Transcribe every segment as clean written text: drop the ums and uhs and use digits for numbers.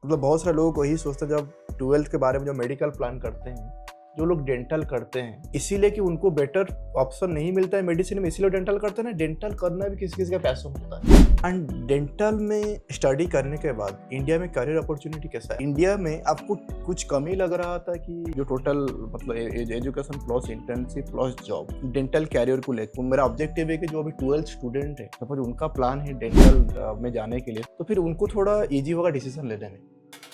मतलब बहुत सारे लोगों को यही सोचते हैं जब 12th के बारे में जो मेडिकल प्लान करते हैं, जो लोग डेंटल करते हैं, इसीलिए कि उनको बेटर ऑप्शन नहीं मिलता है मेडिसिन में, इसीलिए डेंटल करते हैं ना। डेंटल करना भी किसी किसी का पैशन होता है। एंड डेंटल में स्टडी करने के बाद इंडिया में करियर अपॉर्चुनिटी कैसा है? इंडिया में आपको कुछ कमी लग रहा था कि जो टोटल मतलब education plus internship plus job dental career को लेकर मेरा ऑब्जेक्टिव है कि जो अभी 12th स्टूडेंट है, सपोज उनका प्लान है डेंटल में जाने के लिए, तो फिर उनको थोड़ा ईजी होगा डिसीजन लेने में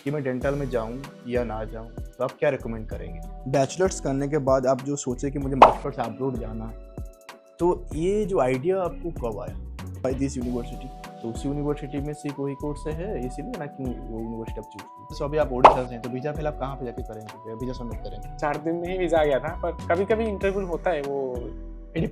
कि मैं डेंटल में जाऊं या ना जाऊं। तो आप क्या रिकमेंड करेंगे? बैचलर्स करने के बाद आप जो सोचे कि मुझे मास्टर्स अब्रॉड जाना है, तो ये जो आइडिया आपको कब आया बाय दिस यूनिवर्सिटी? तो उसी यूनिवर्सिटी में से कोई कोर्स है, इसीलिए ना कि वो यूनिवर्सिटी आप चूज की। तो अभी आप ओडिशा से हैं, तो वीजा फिर आप कहाँ पे जाके करेंगे, वीजा सबमिट करेंगे? 4 दिन में ही वीजा आ गया था, पर कभी कभी इंटरव्यू होता है, वो it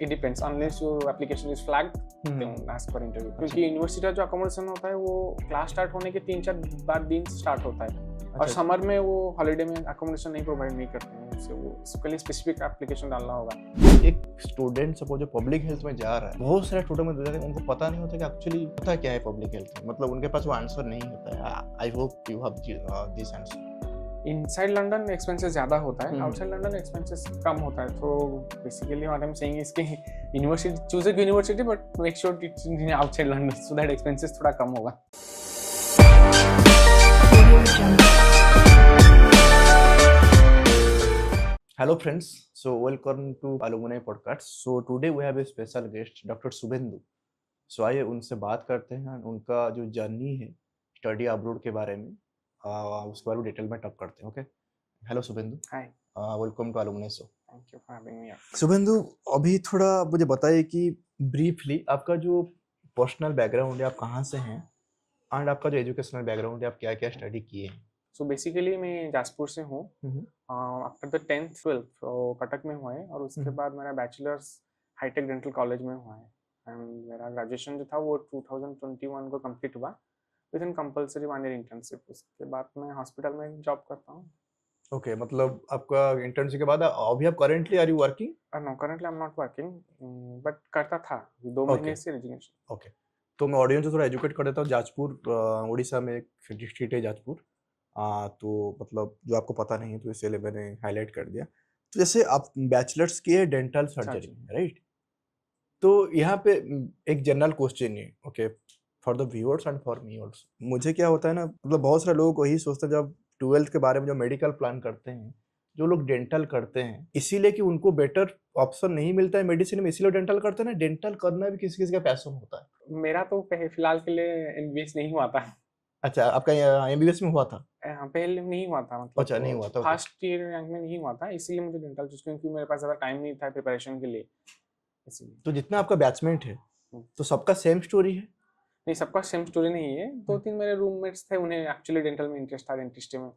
depends unless your application is flagged then ask for interview. क्योंकि यूनिवर्सिटी का जो अकोमोडेशन होता है वो क्लास स्टार्ट होने के 3-4 बाद दिन स्टार्ट होता है। और समर में वो हॉलीडे में अकोमोडेशन नहीं प्रोवाइड नहीं करते हैं, उससे वो इसके लिए स्पेसिफिक एप्लीकेशन डालना होगा। एक स्टूडेंट सपोज जो पब्लिक हेल्थ में जा रहा है, बहुत सारे स्टूडेंट में उनको पता नहीं होता कि एक्चुअली पता क्या है पब्लिक हेल्थ, मतलब उनके पास वो आंसर नहीं होता है। आई hope you have this answer. Inside London expenses ज़्यादा होता है, आउटसाइड लंडन एक्सपेंसेस कम होता है। तो basically what I am saying is कि university choose a university but make sure it's in outside London so that expenses थोड़ा कम होगा। Hello friends, so welcome to Alumni Podcast. So today we have a special guest, Dr. Suvendu. So आइए उनसे बात करते हैं, उनका जो जर्नी है स्टडी अब्रॉड के बारे में उसके बारे में डिटेल में टॉक करते हैं। Okay, hello Shubhendu. Hi, welcome to alumni show. Thank you for having me. Shubhendu, अभी थोड़ा मुझे बताइए कि ब्रीफली आपका जो पर्सनल बैकग्राउंड है, आप कहाँ से हैं, एंड आपका जो एजुकेशनल बैकग्राउंड है, आप क्या क्या स्टडी किए हैं? सो बेसिकली मैं जाजपुर से हूँ। After the 10th 12th Cuttack में हुआ है, और उसके बाद मेरा बैचलर्स हाईटेक डेंटल कॉलेज में हुआ है। एंड मेरा ग्रेजुएशन जो था वो 2021 को कंप्लीट हुआ with in compulsory 1 year internship. उसके बाद मैं हॉस्पिटल में जॉब करता हूँ। ओके, मतलब आपका इंटर्नशिप के बाद अभी आप currently are you working? No, currently I am not working, but करता था 2 महीने से रेजिग्नेशन। ओके, तो मैं ऑडियंस को थोड़ा एजुकेट कर देता हूँ। जाजपुर उड़ीसा में एक डिस्ट्रिक्ट है जाजपुर। तो मतलब जो आपको पता नहीं है तो इसलिए मैंने हाईलाइट कर दिया। तो जैसे आप बैचलर्स किए डेंटल सर्जरी, राइट? तो यहाँ पे एक जनरल क्वेश्चन है, okay, for the viewers and for me also. मुझे क्या होता है ना, मतलब बहुत सारे लोगों को यही सोचते हैं जब 12th के बारे में जो मेडिकल प्लान करते हैं, जो लोग डेंटल करते हैं, इसीलिए कि उनको बेटर ऑप्शन नहीं मिलता है मेडिसिन में, इसीलिए डेंटल करते हैं ना। डेंटल करना भी किसी किसी का पैशन होता है। मेरा तो फिलहाल के लिए एमबीबीएस नहीं हुआ था। अच्छा, आपका एमबीबीएस में हुआ था? पहले नहीं हुआ था, मतलब अच्छा, नहीं हुआ था। फर्स्ट ईयर रैंक में नहीं हुआ था, इसलिए मुझे डेंटल चूज, क्योंकि मेरे पास ज़्यादा टाइम नहीं था प्रिपरेशन के लिए, इसलिए। तो जितना आपका बैचमेंट है तो सबका सेम स्टोरी है? नहीं, सबका सेम स्टोरी नहीं है। 2-3 मेरे रूममेट्स थे, उन्हें एक्चुअली डेंटल में इंटरेस्ट था, डेंटिस्ट्री में।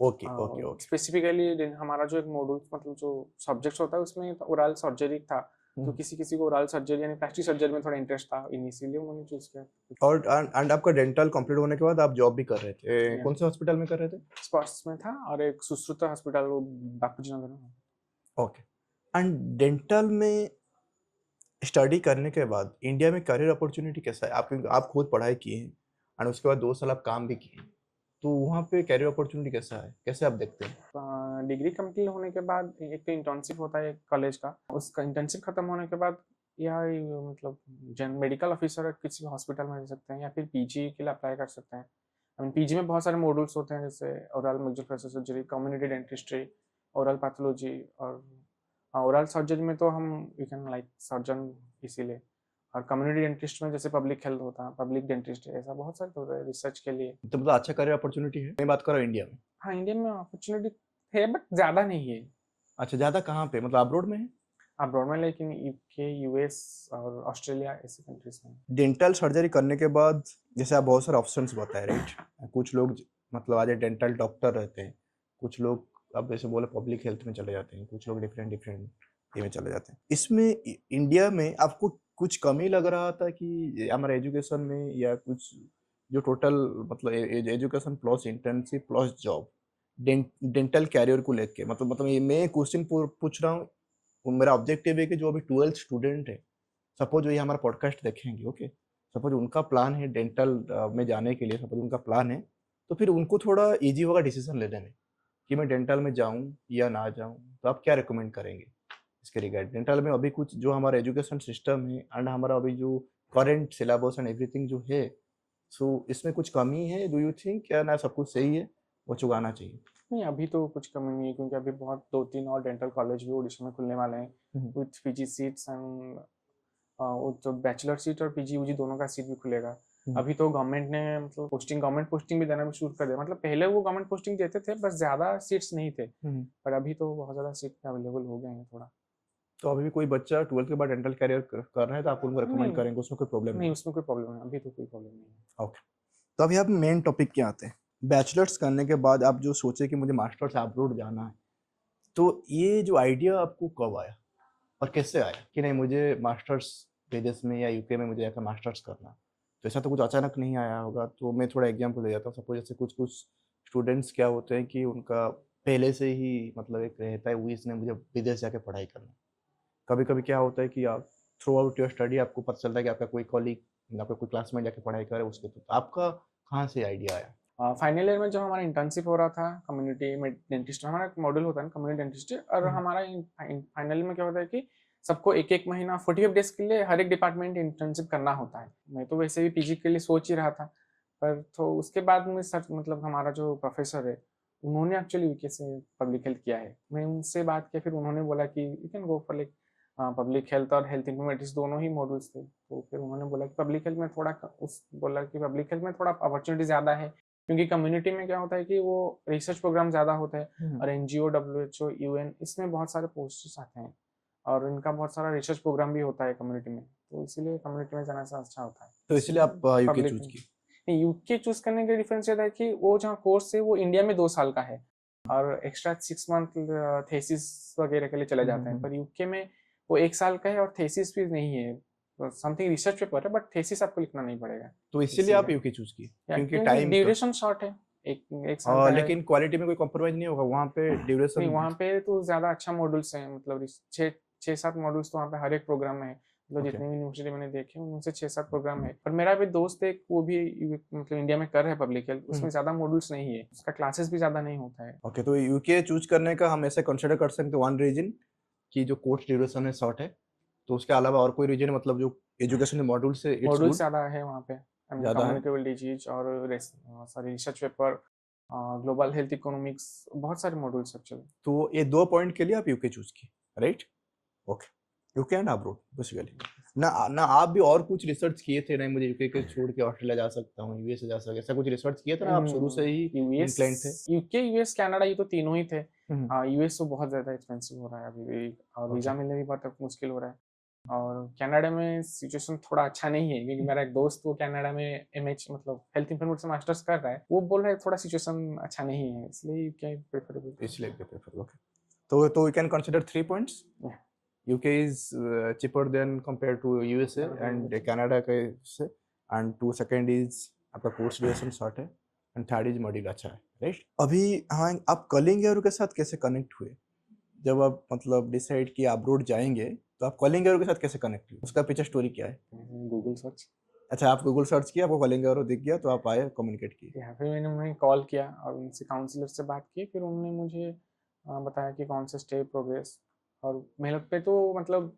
Okay okay okay. स्पेसिफिकली हमारा जो एक मॉड्यूल, मतलब जो सब्जेक्ट्स होता है उसमें ओरल सर्जरी था, तो किसी किसी को ओरल सर्जरी यानी प्लास्टिक सर्जरी में थोड़ा इंटरेस्ट था, इनिशियली उन्होंने चूज किया। और एंड आपका डेंटल कंप्लीट होने के बाद आप जॉब भी कर रहे थे, कौन से हॉस्पिटल में कर रहे थे? स्पर्श में था, और एक सुश्रुत हॉस्पिटल वो बापूजी नगर में। ओके, एंड डेंटल में स्टडी करने के बाद इंडिया में करियर अपॉर्चुनिटी कैसा है? आप खुद पढ़ाई किए हैं एंड उसके बाद 2 साल आप काम भी किए हैं, तो वहाँ पे करियर अपॉर्चुनिटी कैसा है, कैसे आप देखते हैं? डिग्री कंप्लीट होने के बाद एक तो इंटर्नशिप होता है कॉलेज का, उसका इंटर्नशिप खत्म होने के बाद या मतलब मेडिकल ऑफिसर किसी हॉस्पिटल में रह सकते हैं, या फिर पीजी के लिए अप्लाई कर सकते हैं। आई मीन पीजी में बहुत सारे मॉड्यूल्स होते हैं, जैसे oral maxillofacial surgery, community dentistry, oral pathology, और ओरल सर्जरी में तो हम यू कैन लाइक सर्जन इसीलिए। और कम्युनिटी डेंटिस्ट में जैसे पब्लिक हेल्थ होता है, पब्लिक डेंटिस्ट, ऐसा बहुत सारे होता है रिसर्च के लिए। तो मतलब अच्छा करियर अपॉर्चुनिटी है। मैं बात कर रहा हूँ इंडिया में। हाँ, इंडिया में अपॉर्चुनिटी है, बट ज़्यादा नहीं है। अच्छा, ज़्यादा कहाँ पे, मतलब अब्रॉड में है? अब्रॉड में, लेकिन यूके, यूएस और ऑस्ट्रेलिया ऐसी कंट्रीज में। डेंटल सर्जरी करने के बाद जैसे आप बहुत सारे ऑप्शंस बताए, राइट? कुछ लोग मतलब आज डेंटल डॉक्टर रहते हैं, कुछ लोग अब जैसे बोले पब्लिक हेल्थ में चले जाते हैं, कुछ लोग डिफरेंट ये में चले जाते हैं। इसमें इंडिया में आपको कुछ कमी लग रहा था कि हमारे एजुकेशन में, या कुछ जो टोटल मतलब education plus internship plus job dental career को लेके, मतलब ये मैं क्वेश्चन पूछ रहा हूँ। मेरा ऑब्जेक्टिव है कि जो अभी 12th स्टूडेंट है, सपोज ये हमारा पॉडकास्ट देखेंगे, ओके, सपोज उनका प्लान है डेंटल में जाने के लिए, सपोज उनका प्लान है तो फिर उनको थोड़ा ईजी होगा डिसीजन लेने में कि मैं डेंटल में जाऊँ या ना जाऊँ। तो आप क्या रिकमेंड करेंगे इसके रिगार्ड? डेंटल में अभी कुछ जो हमारा एजुकेशन सिस्टम है एंड हमारा अभी जो करंट सिलेबस एंड एवरीथिंग जो है, सो इसमें कुछ कमी है डू यू थिंक, या ना सब कुछ सही है, वो चुकाना चाहिए? नहीं, अभी तो कुछ कमी नहीं है, क्योंकि अभी बहुत 2-3 और डेंटल कॉलेज भी ओडिशा में खुलने वाले हैं हुँ, विथ पीजी सीट्स एंड वो तो बैचलर सीट और पीजी यूजी दोनों का सीट भी खुलेगा। हुँ, अभी तो गवर्नमेंट ने मतलब गवर्नमेंट पोस्टिंग भी देना भी शुरू कर दिया। मतलब पहले वो गवर्नमेंट पोस्टिंग देते थे, बस ज़्यादा सीट्स नहीं थे, हुँ। पर अभी तो बहुत ज़्यादा सीट अवेलेबल हो गए हैं थोड़ा। तो अभी भी कोई बच्चा 12th के बाद डेंटल करियर कर रहा है तो आप उनको रिकमेंड नहीं, करेंगे, उसमें कोई प्रॉब्लम नहीं नहीं? उसमें कोई प्रॉब्लम नहीं, अभी तो कोई प्रॉब्लम नहीं है। ओके। तो अभी आप मेन टॉपिक पे आते हैं। बैचलर्स करने के बाद आप जो सोचे कि मुझे मास्टर्स अब्रॉड जाना है, तो ये जो आइडिया आपको कब आया और कैसे आया कि नहीं मुझे मास्टर्स विदेश में या यूके में मुझे जाकर मास्टर्स करना है? तो ऐसा तो कुछ अचानक नहीं आया होगा, तो मैं थोड़ा एग्जांपल दे देता हूँ। सपोज जैसे कुछ-कुछ स्टूडेंट्स क्या होते हैं कि उनका पहले से ही मतलब एक रहता है विश नहीं मुझे विदेश जाके पढ़ाई करना है। कभी-कभी क्या होता है कि आप थ्रू आउट योर स्टडी आपको पता चलता है कि आपका कोई कॉलीग, आपका कोई क्लासमेट जाके पढ़ाई कर रहा है उसके थ्रू। तो आपका कहाँ से आइडिया आया? फाइनल ईयर में जब हमारा इंटर्नशिप हो रहा था कम्युनिटी में डेंटिस्ट, हमारा एक मॉड्यूल होता है ना कम्युनिटी डेंटिस्ट, और हुँ, हमारा फाइनल में क्या होता है कि सबको एक एक महीना 45 डेज के लिए हर एक डिपार्टमेंट इंटर्नशिप करना होता है। मैं तो वैसे भी पीजी के लिए सोच ही रहा था, पर तो उसके बाद में सर मतलब हमारा जो प्रोफेसर है, उन्होंने एक्चुअली यूके से पब्लिक हेल्थ किया है। मैं उनसे बात किया, फिर उन्होंने बोला कि you can go for like public health और हेल्थ इन्फॉर्मेटिक्स दोनों ही मॉड्यूल्स थे। तो फिर उन्होंने बोला कि पब्लिक हेल्थ में थोड़ा बोला कि पब्लिक हेल्थ में थोड़ा अपॉर्चुनिटी ज़्यादा है, क्योंकि कम्युनिटी में क्या होता है कि वो रिसर्च प्रोग्राम ज़्यादा होते हैं, हुँ। और एनजीओ, डब्ल्यूएचओ, यूएन इसमें बहुत सारे पोस्ट्स आते हैं, और इनका बहुत सारा रिसर्च प्रोग्राम भी होता है कम्युनिटी में, तो इसीलिए कम्युनिटी में जाना सा अच्छा होता है। तो इसलिए आप यूके पब्लिक चूज़ किए। नहीं, यूके चूज करने का डिफरेंस ये था कि वो जहाँ कोर्स है वो इंडिया में 2 साल का है, और एक्स्ट्रा 6 मंथ थेसिस वगैरह के लिए चले हुँ, हुँ, जाते हैं, हुँ। पर यूके में वो 1 साल का है और थेसिस भी नहीं है, समथिंग रिसर्च पेपर है, बट थेसिस आपको लिखना नहीं पड़ेगा। तो इसीलिए आप इसीलिए यूके चूज़ किए या क्योंकि क्योंकि टाइम का। ड्यूरेशन शॉर्ट है, एक एक साल का है। लेकिन क्वालिटी में कोई कॉम्प्रोमाइज़ नहीं होगा वहाँ पे नहीं, ड्यूरेशन। वहाँ पे तो ज़्यादा अच्छा मॉड्यूल्स हैं, मतलब 6-7 मॉड्यूल्स तो वहाँ पे हर एक प्रोग्राम में है। मतलब ओके। जितनी भी यूनिवर्सिटी मैंने देखे उनमें से 6-7 प्रोग्राम है। पर मेरा भी दोस्त एक वो भी मतलब इंडिया में कर रहा है पब्लिक हेल्थ, हुँ। उसमें ज़्यादा मॉड्यूल्स नहीं है, उसका क्लासेस भी ज़्यादा नहीं होता है। ओके, तो यूके चूज़ करने का हम ऐसे कंसीडर कर सकते हैं वन रीज़न कि जो कोर्स ड्यूरेशन है शॉर्ट है। तो उसके अलावा और कोई रीज़न मतलब जो एजुकेशन के मॉड्यूल से इट्स मॉड्यूल्स गुड, ज़्यादा है वहाँ पे, आई मीन ज़्यादा है? कम्युनिकेबल डिजीज और sorry research paper, global health economics, बहुत सारे मॉड्यूल्स एक्चुअली। तो ये 2 पॉइंट के लिए आप यूके चूज़ किए, right? Okay. UK and abroad basically. ना ना आप भी और कुछ रिसर्च किए थे, नहीं मुझे यूके के छोड़ के ऑस्ट्रेलिया जा सकता हूँ, यूएसए जा सकता, ऐसा कुछ रिसर्च किए थे ना, आप शुरू से ही यूएस, इंक्लाइंड थे? यूएस, कनाडा, ये तो तीनों ही थे। हुँ, यूएस तो बहुत ज़्यादा एक्सपेंसिव हो रहा है अभी भी, और ओके। वीज़ा मिलने भी बहुत मुश्किल हो रहा है। और कनाडा में सिचुएशन थोड़ा अच्छा नहीं है, क्योंकि मेरा एक दोस्त वो कनाडा में एमएच मतलब हेल्थ इन्फॉर्मेटिक्स मास्टर्स कर रहा है, वो बोल रहा है थोड़ा सिचुएशन अच्छा नहीं है, इसलिए यूके प्रेफरेबल। इसलिए यूके प्रेफर, ओके। तो we can consider 3 points. UK is cheaper than compared to USA and Canada के से, and टू सेकंड इज आपका कोर्स ड्यूरेशन शॉर्ट है, एंड थर्ड इज मॉड्यूल अच्छा है, राइट? अभी हाँ, आप कलिंग एरो के साथ कैसे कनेक्ट हुए? जब आप मतलब डिसाइड किया अब्रॉड जाएंगे, तो आप कलिंग एरो के साथ कैसे कनेक्ट हुए? उसका पीछे स्टोरी क्या है? गूगल सर्च, अच्छा, आप गूगल सर्च किया, आपको कलिंग एरो दिख गया, तो आप आए, कम्युनिकेट किए। यहाँ पे मैंने उन्हें कॉल किया और उनसे काउंसलर से बात की, फिर उन्होंने मुझे बताया कि कौन से स्टेप प्रोग्रेस, और मेहनत पे तो मतलब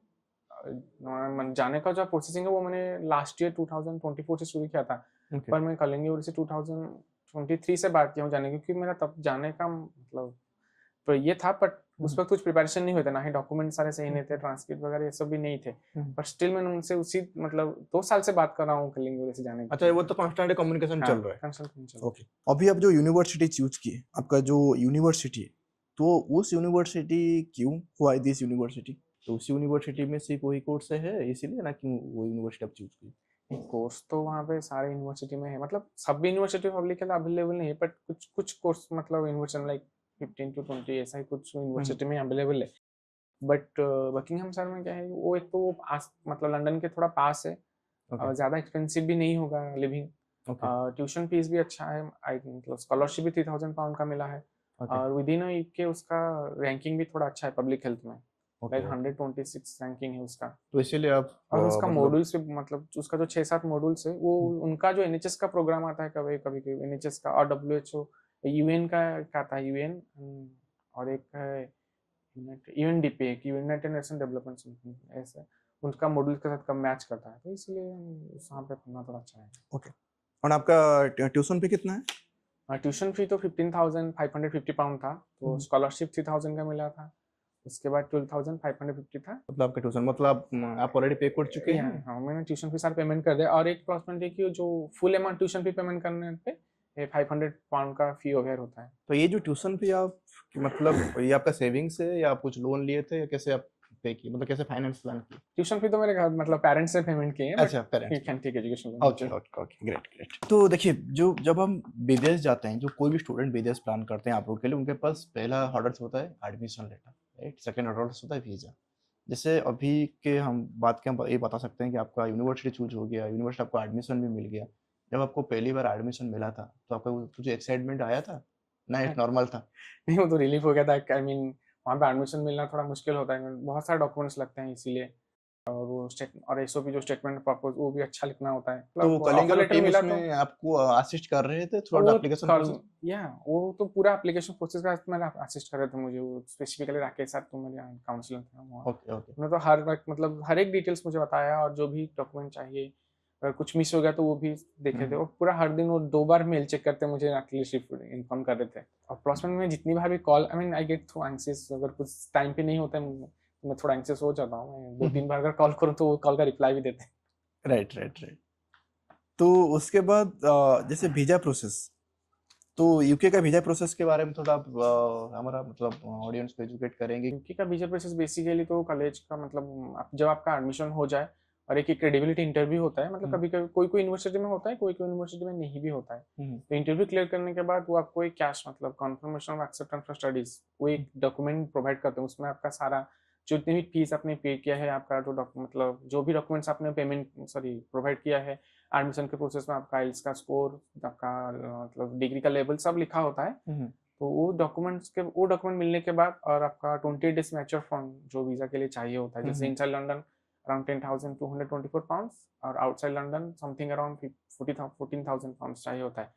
जाने का जो प्रोसेसिंग है वो मैंने लास्ट ईयर 2024 से शुरू किया था, ओके। पर मैं कलिंग से 2023 से बात किया हूँ जाने की, क्योंकि मेरा तब जाने का मतलब तो ये था, बट उस वक्त कुछ प्रिपरेशन नहीं हुए थे, ना ही डॉक्यूमेंट सारे सही नहीं थे, ट्रांसक्रिप्ट वगैरह ये सब भी नहीं थे, पर स्टिल मैंने उनसे उसी मतलब 2 साल से बात कर रहा हूँ कलिंग से जाने अच्छा, की। वो तो कांस्टेंट कम्युनिकेशन हाँ, चल रहा है। कंसल्टेंट चल रहा ओके। अभी आप जो यूनिवर्सिटी चूज किए, आपका जो यूनिवर्सिटी है, तो उस यूनिवर्सिटी क्यों, व्हाई दिस यूनिवर्सिटी? तो उस यूनिवर्सिटी में सिर्फ वही कोर्स है इसीलिए, ना क्यों वो यूनिवर्सिटी आप चूज की? है। कोर्स तो वहाँ पे सारे यूनिवर्सिटी में है, मतलब सब यूनिवर्सिटी पब्लिक के लिए अवेलेबल नहीं है, बट कुछ कुछ कोर्स मतलब यूनिवर्सिटी लाइक 15 to 20 ऐसा ही कुछ यूनिवर्सिटी में अवेलेबल है। बट बकिंगहम शहर में क्या है, वो एक तो वो मतलब लंदन के थोड़ा पास है, ओके, ज़्यादा एक्सपेंसिव भी नहीं होगा लिविंग, ओके, ट्यूशन फीस भी अच्छा है, आई मतलब स्कॉलरशिप भी 3000 पाउंड का मिला है, ओके, और विद इन के उसका रैंकिंग भी थोड़ा अच्छा है पब्लिक हेल्थ में। ओके लाइक 126 रैंकिंग है उसका। तो इसीलिए आप और उसका मतलब मॉड्यूल से मतलब उसका जो 6-7 मॉड्यूल्स है वो उनका जो एनएचएस का प्रोग्राम आता है कभी कभी एनएचएस का और डब्ल्यूएचओ यूएन का आता है यूएन और एक है यूएनडीपी एक यूनाइटेड नेशन डेवलपमेंट समथिंग ऐसा उनका मॉड्यूल के साथ कम मैच करता है तो इसलिए वहाँ पे पढ़ना थोड़ा अच्छा है। ओके। और आपका ट्यूशन पे कितना है? ट्यूशन फी तो 15,550 पाउंड था तो स्कॉलरशिप 3,000 का मिला था उसके बाद 12,550 था। मतलब आपका ट्यूशन मतलब आप ऑलरेडी पे कर चुके हैं? हाँ मैंने ट्यूशन फी सारा पेमेंट कर दिया और एक प्लस पॉइंट है कि जो full amount tuition fee payment करने पे 500 पाउंड का फी ओवर होता है। तो ये जो ट्यूशन फी आप मतलब ये आपका सेविंग्स है या आप कुछ लोन लिए थे या कैसे आप पे की मतलब कैसे फाइनेंस प्लान की? ट्यूशन फी तो मेरे घर मतलब पेरेंट्स ने पेमेंट किए हैं अच्छा parents. You can take education loan. Okay okay okay great great. तो देखिए जो जब हम विदेश जाते हैं जो कोई भी स्टूडेंट विदेश प्लान करते हैं आप लोग के लिए उनके पास पहला हर्डल्स होता है admission letter right. Second hurdles होता है वीज़ा। जैसे अभी के हम बात के हम ये बता सकते हैं कि आपका यूनिवर्सिटी चूज हो गया यूनिवर्सिटी आपको एडमिशन भी मिल गया। जब आपको पहली बार एडमिशन मिला था तो आपका कुछ एक्साइटमेंट आया था ना एक नॉर्मल था? नहीं वो तो रिलीफ हो गया था आई मीन वहाँ पे एडमिशन मिलना थोड़ा मुश्किल होता है बहुत सारे डॉक्यूमेंट्स लगते हैं इसीलिए और वो और एसओपी जो स्टेटमेंट पर्पस वो भी अच्छा लिखना होता है तो मतलब कलिंग ऑफर लेटर टीम मिला उसमें आपको असिस्ट कर रहे थे थ्रू वो आउट एप्लीकेशन प्रोसेस? या वो तो पूरा एप्लीकेशन प्रोसेस का मैंने असिस्ट कर रहे थे मुझे वो स्पेसिफिकली राकेश सर तो मेरे काउंसलर थे वहाँ। Okay okay. उन्होंने तो हर वक्त मतलब हर एक डिटेल्स मुझे बताया और जो भी डॉक्यूमेंट चाहिए अगर कुछ मिस हो गया तो वो भी देखे थे और पूरा हर दिन वो 2 बार मेल चेक करते मुझे एटलीस्ट इन्फॉर्म कर रहे थे और प्लस में जितनी बार भी call I mean I get through anxious अगर कुछ टाइम पे नहीं होता तो मैं थोड़ा एंग्जियस हो जाता हूँ मैं 2-3 बार अगर कॉल करूँ तो वो कॉल का रिप्लाई भी देते हैं। Right right right. तो उसके बाद जैसे वीजा प्रोसेस तो यूके का वीजा प्रोसेस के बारे में थोड़ा आप हमारा मतलब ऑडियंस को एजुकेट करेंगे। यूके का वीजा प्रोसेस बेसिकली तो कॉलेज का मतलब जब आपका एडमिशन हो जाए और एक क्रेडिबिलिटी इंटरव्यू होता है मतलब कभी कभी कोई कोई यूनिवर्सिटी में होता है कोई कोई यूनिवर्सिटी में नहीं भी होता है तो इंटरव्यू क्लियर करने के बाद वो आपको एक कैश मतलब confirmation of acceptance for studies वो एक डॉक्यूमेंट प्रोवाइड करते हैं उसमें आपका सारा जितनी भी फीस आपने पे किया है आपका जो मतलब जो भी डॉक्यूमेंट्स आपने पेमेंट प्रोवाइड किया है एडमिशन के प्रोसेस में आपका आइल्स का स्कोर आपका मतलब डिग्री का लेवल सब लिखा होता है तो वो डॉक्यूमेंट मिलने के बाद और आपका 20 डेज मैच्योर फंड जो वीजा के लिए चाहिए होता है जैसे इनसाइड लंदन अराउंड 10,224 पाउंड्स और outside London something around 14,000 pounds चाहिए होता है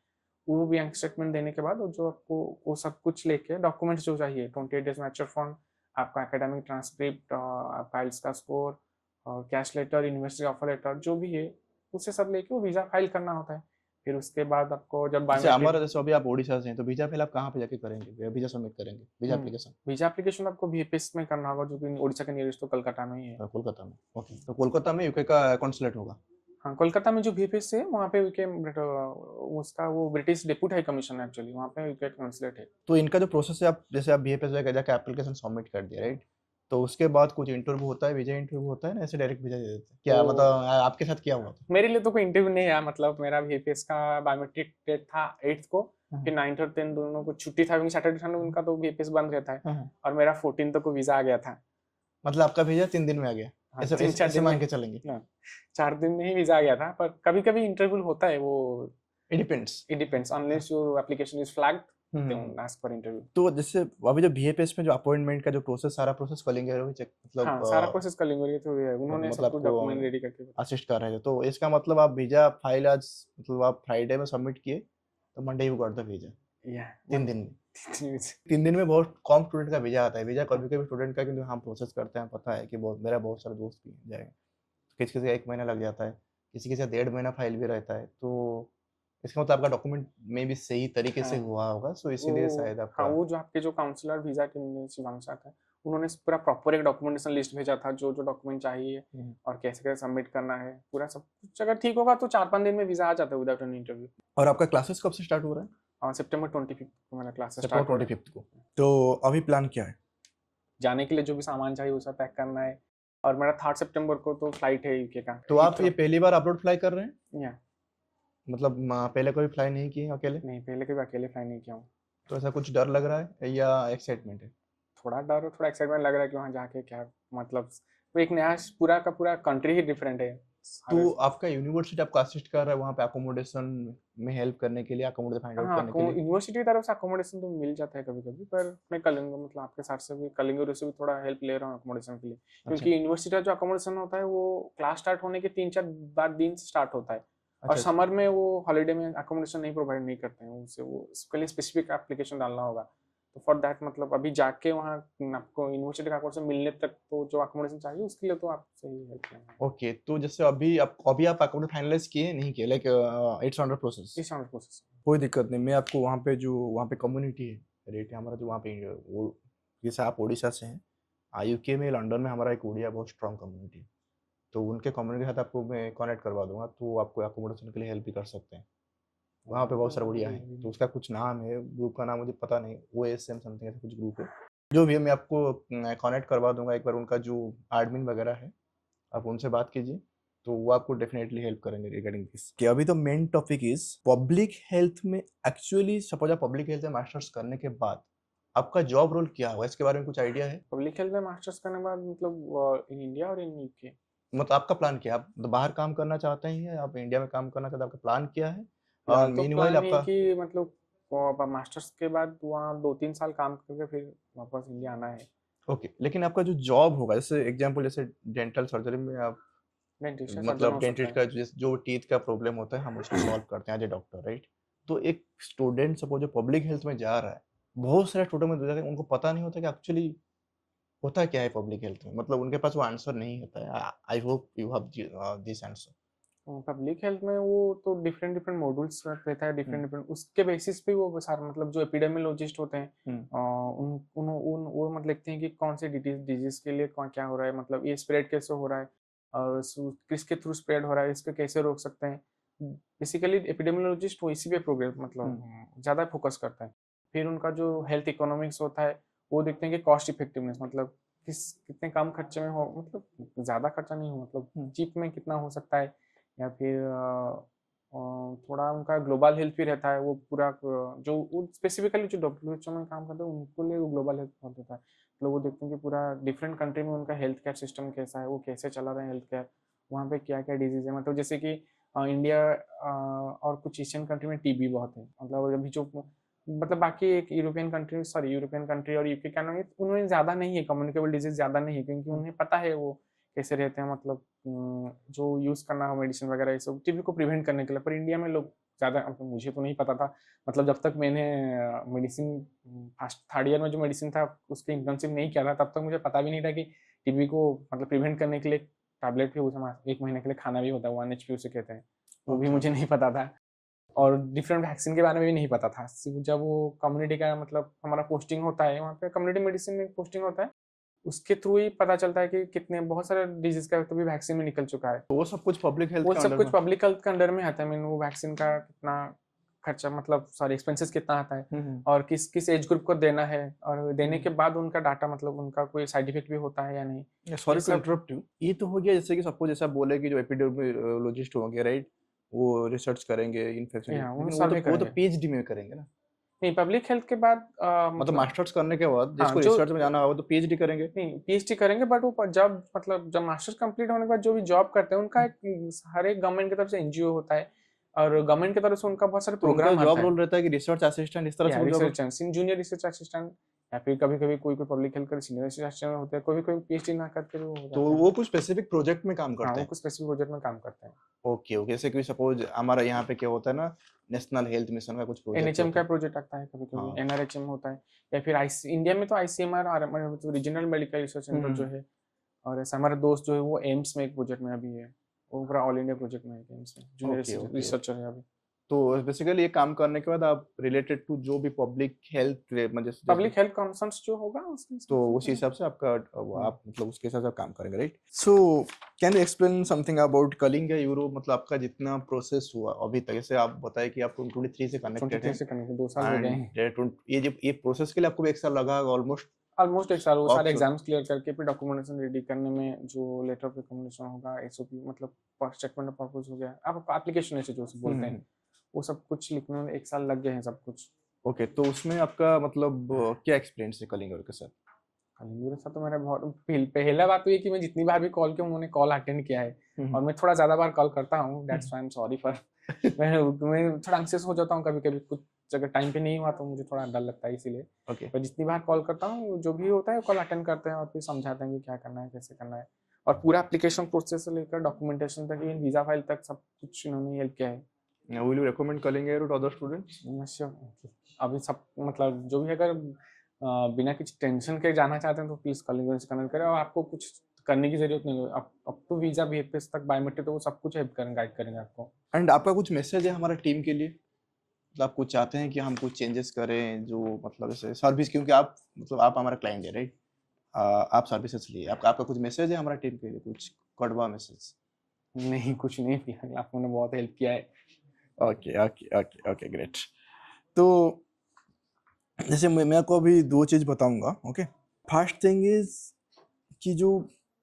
वो बैंक स्टेटमेंट देने के बाद जो आपको वो सब कुछ लेके डॉक्यूमेंट्स जो चाहिए 28 डेज मैच्योर फंड आपका एकेडमिक ट्रांसक्रिप्ट आपका आइल्स का स्कोर और CAS letter university offer letter जो भी है उसे सब लेके वो वीजा फाइल करना होता है फिर उसके बाद आपको जब जैसे हमारा जैसे अभी आप ओडिशा से हैं तो वीजा पहले आप कहाँ पे जाके करेंगे वीजा सबमिट करेंगे वीजा एप्लीकेशन? वीजा एप्लीकेशन आपको वीएपीएस में करना होगा जो कि उड़ीसा के नियरेस्ट तो कोलकाता में ही है। कोलकाता में ओके। तो कोलकाता में यूके का कॉन्सुलेट होगा? हाँ कोलकाता में जो वीएपीएस है वहाँ पे यूके उसका वो ब्रिटिश डेप्यूटी हाई कमीशन है एक्चुअली वहाँ पे यूके कॉन्सुलेट है। तो इनका जो प्रोसेस है आप जैसे आप वीएपीएस जाके एप्लीकेशन सबमिट कर दिया राइट तो उसके बाद कुछ इंटरव्यू होता है वीजा इंटरव्यू होता है ना ऐसे डायरेक्ट वीजा दे देते हैं क्या मतलब आपके साथ क्या हुआ था? मेरे लिए तो कोई इंटरव्यू नहीं आया मतलब मेरा वीएपीएस का बायोमेट्रिक डेट था 8th को फिर 9th और 10th दोनों को छुट्टी था क्योंकि सैटरडे संडे उनका तो वीएपीएस बंद रहता है और मेरा 14th को वीजा आ गया था। मतलब आपका वीजा 3 दिन में आ गया? ऐसे मान के चलेंगे 4 दिन में ही वीजा आ गया था पर कभी कभी इंटरव्यू होता है वो it depends unless your application is flagged ask for interview. तो जैसे अभी जो वीएपीएस में जो अपॉइंटमेंट का जो प्रोसेस सारा प्रोसेस कलिंग है चेक मतलब हाँ, सारा प्रोसेस कलिंग है तो उन्होंने सब कुछ डॉक्यूमेंट रेडी करके असिस्ट कर रहे थे तो इसका मतलब आप वीजा फाइल आज मतलब आप फ्राइडे में सबमिट किए तो Monday you got the visa 3 दिन में? 3 दिन में बहुत कम स्टूडेंट का वीजा आता है वीजा कभी कभी स्टूडेंट का क्योंकि हम प्रोसेस करते हैं पता है कि मेरा बहुत सारे दोस्त भी जाएंगे किसी किसी का 1 महीना लग जाता है किसी किसी का 1.5 महीना फाइल भी रहता है तो इसका मतलब आपका डॉक्यूमेंट में भी सही तरीके से हुआ होगा सो इसीलिए शायद आपका वो जो आपके जो काउंसलर वीजा के शिवांशा था उन्होंने पूरा प्रॉपर एक डॉक्यूमेंटेशन लिस्ट भेजा था जो जो डॉक्यूमेंट चाहिए और कैसे कैसे सबमिट करना है पूरा सब कुछ अगर ठीक होगा तो 4-5 दिन में वीजा आ जाता है विदाउट एन इंटरव्यू। और आपका क्लासेस कब से स्टार्ट हो रहा है? सितंबर 25 को मेरा क्लासेस स्टार्ट 25 को। तो अभी प्लान क्या है? जाने के लिए जो भी सामान चाहिए वो सब पैक करना है और मेरा 3 सितंबर को तो फ्लाइट है यूके का। तो आप ये पहली बार अब्रॉड फ्लाई कर रहे हैं? या मतलब पहले कभी फ्लाई नहीं किए अकेले? नहीं पहले कभी अकेले फ्लाई नहीं किया हूँ। तो ऐसा कुछ डर लग रहा है या एक्साइटमेंट है? थोड़ा डर और थोड़ा एक्साइटमेंट लग रहा है कि वहाँ जाके क्या मतलब वो एक नया पूरा का पूरा कंट्री ही डिफरेंट है तो आपका यूनिवर्सिटी आपको असिस्ट कर रहा है वहाँ पे अकोमोडेशन में हेल्प करने के लिए, अकोमोडेशन फाइंड आउट हाँ, करने के लिए? यूनिवर्सिटी की तरफ से अकोमोडेशन तो मिल जाता है कभी-कभी, पर मैं कलिंग मतलब आपके साथ से भी कलिंगुरु से भी थोड़ा हेल्प ले रहा हूँ अकोमोडेशन के लिए। अच्छा, क्योंकि यूनिवर्सिटी का जो अकोमोडेशन होता है वो क्लास स्टार्ट होने के 3-4 बाद दिन से स्टार्ट होता है। और अच्छा, अच्छा। समर में वो हॉलिडे में अकोमोडेशन नहीं प्रोवाइड नहीं करते हैं, उनसे वो उसके लिए स्पेसिफिक एप्लीकेशन डालना होगा। तो फॉर दैट मतलब अभी जाके वहाँ आपको यूनिवर्सिटी का अकोमोडेशन मिलने तक तो जो अकोमोडेशन चाहिए उसके लिए तो आपसे ही हेल्प लेना है। ओके, तो जैसे अभी आप अकाउंट फाइनलाइज़ किए नहीं किए, लाइक इट्स अंडर प्रोसेस? इस साउंड प्रोसेस। कोई दिक्कत नहीं, मैं आपको वहाँ पे कम्युनिटी है, रेट है हमारा जो वहाँ पे वो, जैसे आप ओडिशा से हैं, यूके में, लंदन में हमारा एक ओडिया बहुत स्ट्रॉन्ग कम्युनिटी है। तो उनके कम्युनिटी के साथ आपको मैं कनेक्ट करवा दूँगा, तो वो आपको अकोमोडेशन के लिए हेल्प भी कर सकते हैं। वहाँ पे बहुत सारे ओडिया हैं, तो उसका कुछ नाम है, ग्रुप का नाम मुझे पता नहीं, ओएसएम समथिंग ऐसा कुछ ग्रुप है। जो भी है मैं आपको कनेक्ट करवा दूँगा, एक बार उनका जो एडमिन वगैरह है, आप उनसे बात कीजिए, तो वो आपको डेफिनेटली हेल्प करेंगे रिगार्डिंग दिस। कि अभी तो main topic is public health में, एक्चुअली सपोज़ आप पब्लिक हेल्थ में मास्टर्स करने के बाद आपका जॉब रोल क्या होगा? इसके बारे में कुछ आइडिया है? पब्लिक हेल्थ में मास्टर्स करने के बाद मतलब इन इंडिया और इन यूके। मतलब आपका प्लान क्या है? आप बाहर काम करना चाहते हैं या आप इंडिया में काम करना चाहते हैं? आपका प्लान क्या है? और प्लान तो मीनवाइल प्लान है आपका कि मतलब मास्टर्स के बाद वहाँ 2-3 साल काम करके फिर वापस इंडिया आना है। ओके, लेकिन आपका जो जॉब होगा, जैसे एग्ज़ाम्पल, जैसे डेंटल सर्जरी में आप डेंटिस्ट या सर्जन मतलब हो सकता डेंटिस्ट है। का जो टीथ का प्रॉब्लम होता है, हम उसको सॉल्व करते हैं एज़ अ डॉक्टर, राइट? तो एक स्टूडेंट सपोज़ जो पब्लिक हेल्थ में जा रहा है, बहुत सारे स्टूडेंट में जाते हैं, उनको पता नहीं होता कि एक्चुअली होता क्या है पब्लिक हेल्थ में? मतलब उनके पास वो आंसर नहीं होता है। आई hope you have this answer. Public health में वो तो डिफरेंट डिफरेंट मॉड्यूल्स रहता है, हुँ, डिफरेंट डिफरेंट उसके बेसिस पे वो सारा मतलब जो एपिडेमियोलॉजिस्ट होते हैं हुँ, उन वो मतलब देखते हैं कि कौन से डिजीज के लिए कौन क्या हो रहा है, मतलब ये स्प्रेड कैसे हो रहा है और किसके थ्रू स्प्रेड हो रहा है, इसको कैसे रोक सकते हैं। बेसिकली एपिडेमियोलॉजिस्ट वो इसी पे प्रोग्रेस हुँ। मतलब ज़्यादा फोकस करता है। फिर उनका जो हेल्थ इकोनॉमिक्स होता है वो देखते हैं कि कॉस्ट इफेक्टिवनेस मतलब कितने कम खर्चे में हो, मतलब ज़्यादा खर्चा नहीं हो, मतलब हुँ, चीप में कितना हो सकता है। या फिर थोड़ा उनका ग्लोबल हेल्थ भी रहता है, वो पूरा जो वो स्पेसिफिकली जो डब्ल्यूएचओ में काम करते हैं उनको लिए वो ग्लोबल हेल्थ बहुत होता है। मतलब वो देखते हैं कि पूरा डिफरेंट कंट्री में उनका हेल्थ केयर सिस्टम कैसा है, वो कैसे चला रहे हैं हेल्थ केयर, वहाँ पे क्या क्या डिजीज़ है, मतलब जैसे कि इंडिया और कुछ एशियन कंट्री में टीबी बहुत है, मतलब अभी जो मतलब बाकी एक यूरोपियन कंट्री और यूके का नहीं, उनमें ज़्यादा नहीं है, कम्युनिकेबल डिजीज ज़्यादा नहीं है क्योंकि हुँ। उन्हें पता है वो कैसे रहते हैं, मतलब जो यूज़ करना हो मेडिसिन वगैरह ये सब टीबी को प्रिवेंट करने के लिए। पर इंडिया में लोग ज़्यादा मुझे तो नहीं पता था, मतलब जब तक मैंने मेडिसिन फर्स्ट थर्ड ईयर में जो मेडिसिन था उसकी इंटर्नशिप नहीं किया था तब तक मुझे पता भी नहीं था कि टीबी को मतलब प्रिवेंट करने के लिए टैबलेट भी उसे 1 महीने के लिए खाना भी होता है, 1 एचपी उसे कहते हैं। वो भी अच्छा। मुझे नहीं पता था और डिफरेंट वैक्सीन के बारे में भी नहीं पता था। सिर्फ जब वो कम्युनिटी का मतलब हमारा पोस्टिंग होता है, वहाँ पे कम्युनिटी मेडिसिन में पोस्टिंग होता है, उसके थ्रू ही पता चलता है कि कितने बहुत सारे डिजीज़ का तो भी वैक्सीन में निकल चुका है। तो वो सब कुछ पब्लिक हेल्थ वो के सब अंडर कुछ में? पब्लिक हेल्थ के अंडर में आता है, मीन वो वैक्सीन का कितना खर्चा मतलब सॉरी एक्सपेंसेस कितना आता है हुँ, हुँ। और किस किस एज ग्रुप को देना है और देने हुँ। के बाद उनका डाटा मतलब उनका कोई साइड इफेक्ट भी होता है या नहीं, ये सॉरी टू सब। Interrupt you. ये तो हो गया, जैसे कि सपोज़ जैसे आप बोले कि जो एपिडेमियोलॉजिस्ट होंगे, राइट? वो रिसर्च करेंगे इन्फेक्शन के, या वो लेकिन सर्वे वो तो करेंगे। पीएचडी में करेंगे ना? नहीं, पब्लिक हेल्थ के बाद मतलब मतलब मास्टर्स करने के बाद हाँ, जिसको जो रिसर्च में जाना होगा तो पीएचडी करेंगे? नहीं पीएचडी करेंगे बट वो जब मतलब जब मास्टर्स कंप्लीट होने के बाद जो भी जॉब करते हैं उनका हुँ। एक हर एक गवर्नमेंट की तरफ से एनजीओ होता है और गवर्नमेंट की तरफ से उनका बहुत सारे तो उनका प्रोग्राम जॉब आता है। रोल रहता है कि रिसर्च असिस्टेंट, इस तरह से या कुछ job role? Research junior research assistant या फिर कभी-कभी कोई-कोई पब्लिक हेल्थ का सीनियर रिसर्च असिस्टेंट होते हैं, कोई-कोई पीएचडी ना करके भी वो हो तो जाते हैं। वो कुछ स्पेसिफिक प्रोजेक्ट में काम हाँ, करते वो हैं? कुछ स्पेसिफिक प्रोजेक्ट में काम करते हैं। Okay, okay. जैसे कि सपोज़ हमारा यहाँ पे क्या होता है ना, नेशनल हेल्थ मिशन का कुछ प्रोजेक्ट एनएचएम होता का है। प्रोजेक्ट आता है कभी-कभी, हाँ। एनआरएचएम होता है या फिर आईसी इंडिया में तो आईसीएमआर रीजनल मेडिकल रिसर्च हुँ, सेंटर जो हुँ। है। और ऐसा हमारा दोस्त जो है वो एम्स में एक प्रोजेक्ट में अभी है। वो पूरा ऑल इंडिया प्रोजेक्ट में है एम्स में, junior okay, okay, okay. Researcher है अभी। तो बेसिकली ये काम करने के बाद आप रिलेटेड टू जो भी पब्लिक हेल्थ मतलब जैसे जैसे पब्लिक हेल्थ कंसर्न्स जो होगा उसके तो हिसाब से उसी फिर हिसाब से आपका हाँ। आप मतलब उसके हिसाब से आप काम करेंगे, right? So can you explain something about Kalinga euro, मतलब आपका जितना प्रोसेस हुआ अभी तक, जैसे आप बताए कि आप 2023 से कनेक्टेड 23 हैं से करने के 2 साल हो गए एंड हैं। ये प्रोसेस के लिए आपको भी 1 साल लगा होगा ऑलमोस्ट? ऑलमोस्ट 1 साल वो सारे ऑक्सफोर्ड। एग्ज़ाम्स क्लियर करके फिर डॉक्यूमेंटेशन रेडी करने में जो लेटर ऑफ रिकमेंडेशन होगा, एसओपी मतलब स्टेटमेंट ऑफ पर्पस हो गया, आप एप्लीकेशन ऐसे जो उसे हुँ, बोलते हुँ, हैं, हुँ। वो सब कुछ लिखने में 1 साल लग गए हैं सब कुछ। ओके, तो उसमें आपका मतलब क्या एक्सपीरियंस है कलिंगा के साथ? कलिंग के साथ तो मेरा बहुत पहला बात तो ये कि मैं जितनी बार भी कॉल किया उन्होंने कॉल अटेंड किया है और मैं थोड़ा ज़्यादा बार कॉल करता हूँ, that's why I am sorry for मैं थोड़ा एंग्जियस हो जाता हूँ कभी-कभी, कुछ अगर टाइम पे नहीं हुआ तो मुझे थोड़ा डर लगता है इसीलिए। ओके। पर जितनी बार कॉल करता हूँ, जो भी होता है कॉल अटेंड करते हैं और फिर समझाते हैं कि क्या करना है, कैसे करना है। और पूरा एप्लीकेशन प्रोसेस से लेकर डॉक्यूमेंटेशन तक, इवन वीज़ा फाइल तक सब कुछ इन्होंने हेल्प किया है। विल यू रिकमेंड कलिंग एरो टू अदर स्टूडेंट्स? श्योर, अभी सब मतलब जो भी अगर बिना किसी टेंशन के जाना चाहते हैं तो प्लीज़ कलिंग से कनेक्ट करें और आपको कुछ करने की ज़रूरत नहीं है। अप टू वीज़ा वीएफएस तक बायोमेट्रिक तो वो सब कुछ हेल्प करेंगे, गाइड करेंगे आपको। एंड आपका कुछ मैसेज है हमारा टीम के लिए? मतलब आप कुछ चाहते हैं कि हम कुछ चेंजेस करें जो मतलब ऐसे सर्विस, क्योंकि आप मतलब आप हमारा क्लाइंट है, राइट? आप सर्विसेज लिए, आपका कुछ मैसेज है हमारा टीम के लिए, कुछ कड़वा मैसेज? नहीं, कुछ नहीं किया, आपने बहुत हेल्प किया है। Okay okay okay okay, great. तो जैसे मैं आपको अभी 2 चीज़ बताऊँगा, ओके? फर्स्ट थिंग इज़ कि जो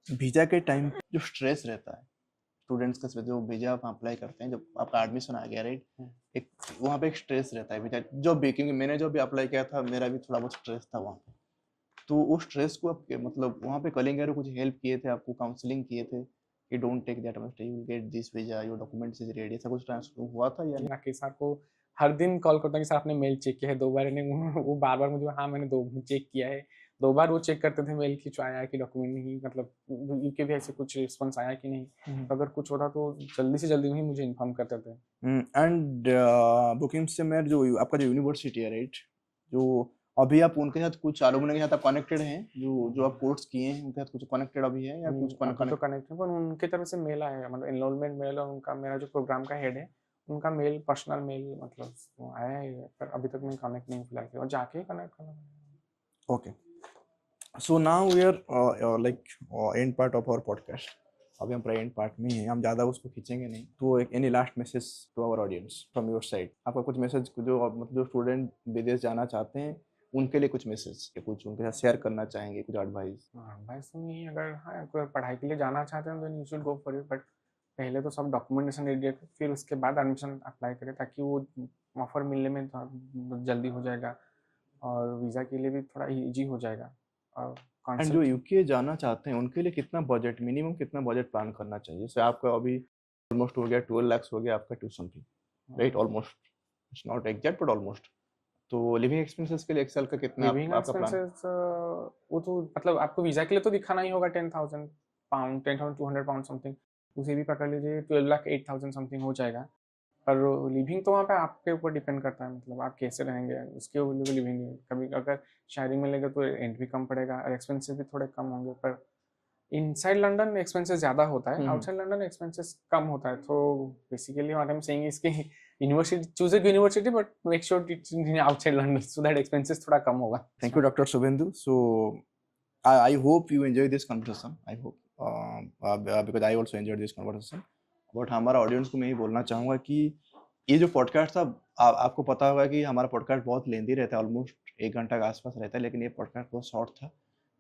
वीज़ा के टाइम जो स्ट्रेस रहता है, स्टूडेंट्स का जो वीज़ा आप अप्लाई करते हैं, जब आपका एडमिशन आ गया, राइट? एक वहाँ पे एक स्ट्रेस रहता है वीज़ा जब भी, क्योंकि मैंने जब भी अप्लाई किया था, मेरा भी थोड़ा बहुत स्ट्रेस था वहाँ पे। तो वो स्ट्रेस को आप मतलब वहाँ पे कलिंग एरो कुछ हेल्प किए थे, आपको काउंसलिंग किए थे कि don't take that much, you will get this visa, your documents is ready, ऐसा कुछ ट्रांसफर हुआ था या नहीं? राकेश सर को हर दिन कॉल करता हूँ कि सर आपने मेल चेक किया है, 2 बार इन्हें वो बार-बार मुझे, हाँ, मैंने 2 चेक किया है। 2 बार वो चेक करते थे मेल कि जो आया है कि डॉक्यूमेंट नहीं, मतलब उनके भी ऐसे कुछ रिस्पॉन्स आया कि नहीं। तो अगर कुछ होता तो जल्दी से जल्दी ही मुझे इन्फॉर्म करते थे। एंड बुकिंग से मैं जो आपका जो यूनिवर्सिटी है, राइट? जो अभी आप उनके साथ कुछ अलुमनी के साथ आप कनेक्टेड हैं, जो जो आप कोर्स किए हैं उनके साथ कुछ कनेक्टेड अभी है या कुछ अभी तो कनेक्ट? कनेक्ट है, पर उनकी तरफ से मेल आया है, मतलब एनरोलमेंट मेल और उनका, मेरा जो प्रोग्राम का हेड है, उनका मेल, पर्सनल मेल मतलब वो आया है, पर अभी तक मैं कनेक्ट नहीं हूँ फिलहाल के, और जाके ही कनेक्ट करना पड़ेगा। Okay. So now we are like end part of our podcast. अभी हम पूरा एंड पार्ट में ही हैं, हम ज़्यादा उसको खींचेंगे नहीं। तो एक any last message to our audience from your side? आपका कुछ मैसेज जो मतलब जो स्टूडेंट विदेश जाना चाहते हैं उनके लिए कुछ मैसेज या कुछ उनके साथ शेयर करना चाहेंगे, कुछ एडवाइस? हाँ, बस नहीं, अगर हाँ अगर पढ़ाई के लिए जाना चाहते हैं तो you should go for it, but पहले तो सब डॉक्यूमेंटेशन रेडी रखें, फिर उसके बाद एडमिशन अप्लाई करें, ताकि वो ऑफर मिलने में थोड़ा जल्दी हो जाएगा और वीज़ा के लिए भी थोड़ा इजी हो जाएगा। और एंड जो कॉन्सेप्ट यूके जाना चाहते हैं उनके लिए कितना बजट, मिनिमम कितना बजट प्लान करना चाहिए? जैसे आपका अभी ऑलमोस्ट हो गया 12 लाख हो गया आपका tuition fee, right? Almost, it's not exact but almost. तो लिविंग एक्सपेंसेस के लिए एक साल का कितना लिविंग आपका प्लान? एक्सपेंसेस, वो तो मतलब आपको वीज़ा के लिए तो दिखाना ही होगा 10,000 पाउंड, 10,200 पाउंड समथिंग, उसे भी पकड़ लीजिए 12 लाख 8,000 समथिंग हो जाएगा। पर लिविंग तो वहाँ पे आपके ऊपर डिपेंड करता है, मतलब आप कैसे रहेंगे उसके ऊपर लिविंग है। कभी अगर शेयरिंग में लेंगे तो रेंट भी कम पड़ेगा और एक्सपेंसेस भी थोड़े कम होंगे, पर इनसाइड लंदन एक्सपेंसेस ज़्यादा होता है, आउटसाइड लंदन एक्सपेंसेस कम होता है। तो basically what I am saying is कि university, choose a university but make sure it's in outside London so that expenses थोड़ा कम होगा। Thank you doctor Shubhendu. So I hope you enjoy this conversation. I hope because I also enjoyed this conversation. But हमारा audience को मैं ये बोलना चाहूँगा कि ये जो पॉडकास्ट था, आपको पता होगा कि हमारा पॉडकास्ट बहुत लेंदी रहता है, ऑलमोस्ट 1 घंटा के आसपास रहता है, लेकिन ये पॉडकास्ट बहुत शॉर्ट था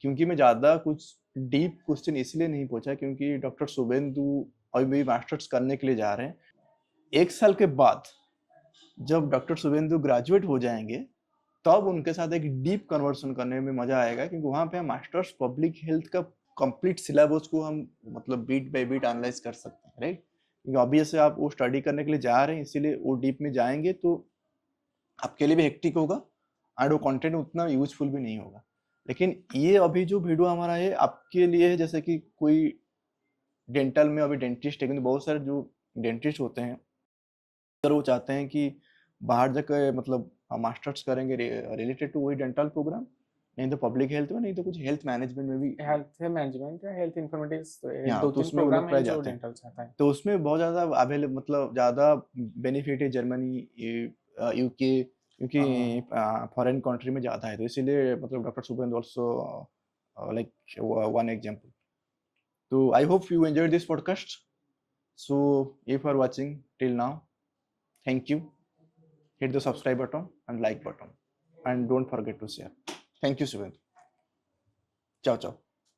क्योंकि मैं ज़्यादा कुछ डीप क्वेश्चन इसलिए नहीं पूछा क्योंकि डॉक्टर शुभेंदु अभी भी मास्टर्स करने के लिए जा रहे हैं। 1 साल के बाद जब डॉक्टर शुभेंदु ग्रेजुएट हो जाएंगे तब उनके साथ एक डीप कन्वर्सेशन करने में मजा आएगा, क्योंकि वहाँ पे हम मास्टर्स पब्लिक हेल्थ का कंप्लीट सिलेबस को हम मतलब बीट बाय बीट एनालाइज कर सकते हैं, राइट? क्योंकि ऑब्वियसली आप वो स्टडी करने के लिए जा रहे हैं, इसीलिए वो डीप में जाएंगे तो आपके लिए भी हेक्टिक होगा एंड वो कंटेंट उतना यूजफुल भी नहीं होगा। लेकिन ये अभी जो वीडियो हमारा है आपके लिए है, जैसे कि कोई डेंटल में अभी डेंटिस्ट है, क्योंकि बहुत सारे जो डेंटिस्ट होते हैं अगर वो चाहते हैं कि बाहर जाकर मतलब मास्टर्स करेंगे रिलेटेड टू वही डेंटल प्रोग्राम, नहीं तो पब्लिक हेल्थ में, नहीं तो कुछ हेल्थ मैनेजमेंट में भी, हेल्थ मैनेजमेंट या हेल्थ इन्फॉर्मेटिक्स, यहाँ दो तो तीन उसमें वो प्रोग्राम लोग है प्राइस जो जाते हैं। डेंटल से आता है। तो उसमें बहुत ज़्यादा अवेलेबल मतलब ज़्यादा बेनिफिट है जर्मनी, यूके, क्योंकि फॉरेन कंट्री में ज़्यादा है, तो इसीलिए मतलब doctor Subendra also like one example. तो I hope you enjoy this podcast. So if are watching till now, thank you. Hit the subscribe button and like button, and don't forget to share. Thank you, Subhendu. Ciao ciao.